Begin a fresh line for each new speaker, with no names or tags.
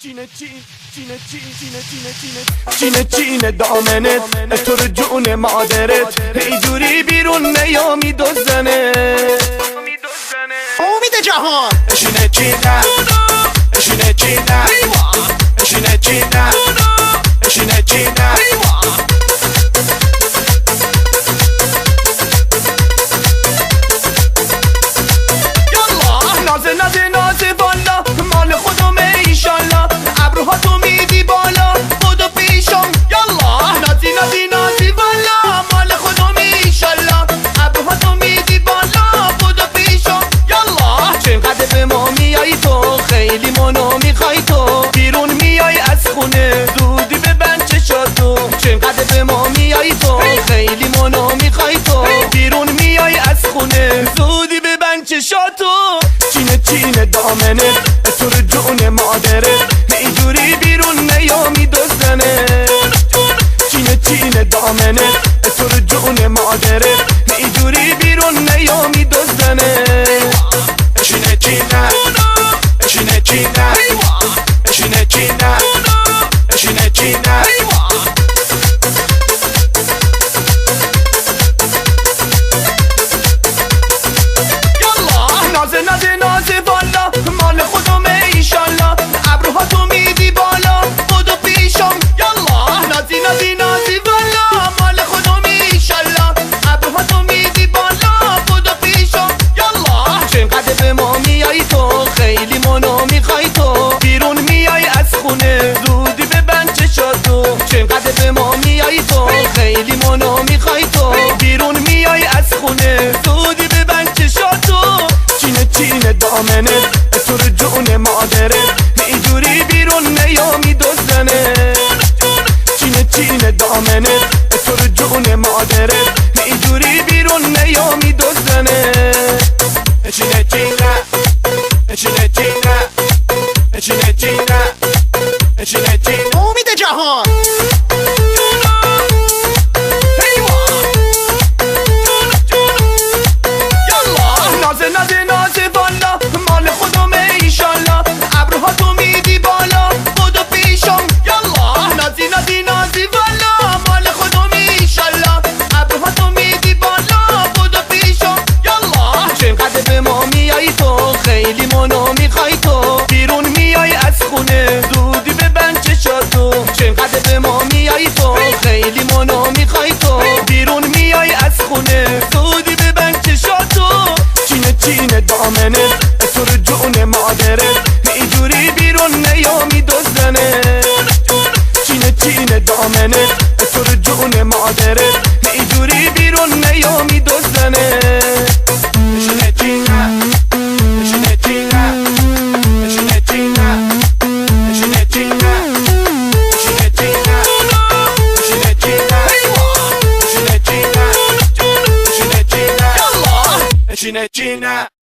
چینه دامنت تو رو جون مادرت اینجوری بیرون نیامی دوزنه
امید جهان
اشینه چینه اشینه چینه اشینه چینه اشینه چینه نازه والا مال خودمه ایشالله ابروها تو میدی بالا خودو پیشم یالا نازی والا مال خودمه ایشالله ابروها تو میدی بالا خودو پیشم یالا چقدر به ما میای تو خیلی منو میخوای تو بیرون میای از خونه زودی ببند چشاتو چقدر به ما میای تو خیلی منو میخوای تو بیرون میای از خونه زودی ببند چشاتو چینه دامنت تو رو جون مادرت اینجوری بیرون نیامی دوزنه چینه دامنت تو رو جون مادرت اینجوری بیرون نیامی دوزنه اشینه چینه اشینه چینه اشینه چینه اشینه چینه نازه والا مال خودمه ایشالله ابروها تو میدی بالا خودو پیشم یالا نازی والا مال خودمه ایشالله ابروها تو میدی بالا خودو پیشم یالا چقدر به ما میای تو خیلی منو میخوای تو بیرون میای از خونه زودی ببند چشاتو چقدر به ما میای تو خیلی منو میخوای تو بیرون میای از خونه زودی ببند چشاتو چینه دامنت تو رو جون مادرت اینجوری بیرون نیامی دوزنه چینه دامنت تو رو جون مادرت اینجوری بیرون نیامی دوزنه اشینه چینه اشینه چینه اشینه چینه اشینه چینه
امید جهان
نازه والا مال خودمه ایشالله ابروها تو میدی بالا خودو پیشم یالا نازی والا مال خودمه ایشالله ابروها تو میدی بالا خودو پیشم یالا چقدر به ما میای تو خیلی منو میخوای تو بیرون میای از خونه زودی ببند چشاتو چقدر به ما میای تو خیلی منو میخوای تو بیرون میای از خونه زودی ببند چشاتو چینه دامنت تو رو جون مادرت اینجوری بیرون نیامی دوزنه چینه دامنت تو رو جون مادرت اینجوری بیرون نیامی دوزنه اشینه چینه اشینه چینه اشینه چینه اشینه چینه اشینه چینه اشینه چینه اشینه چینه اشینه چینه اشینه چینه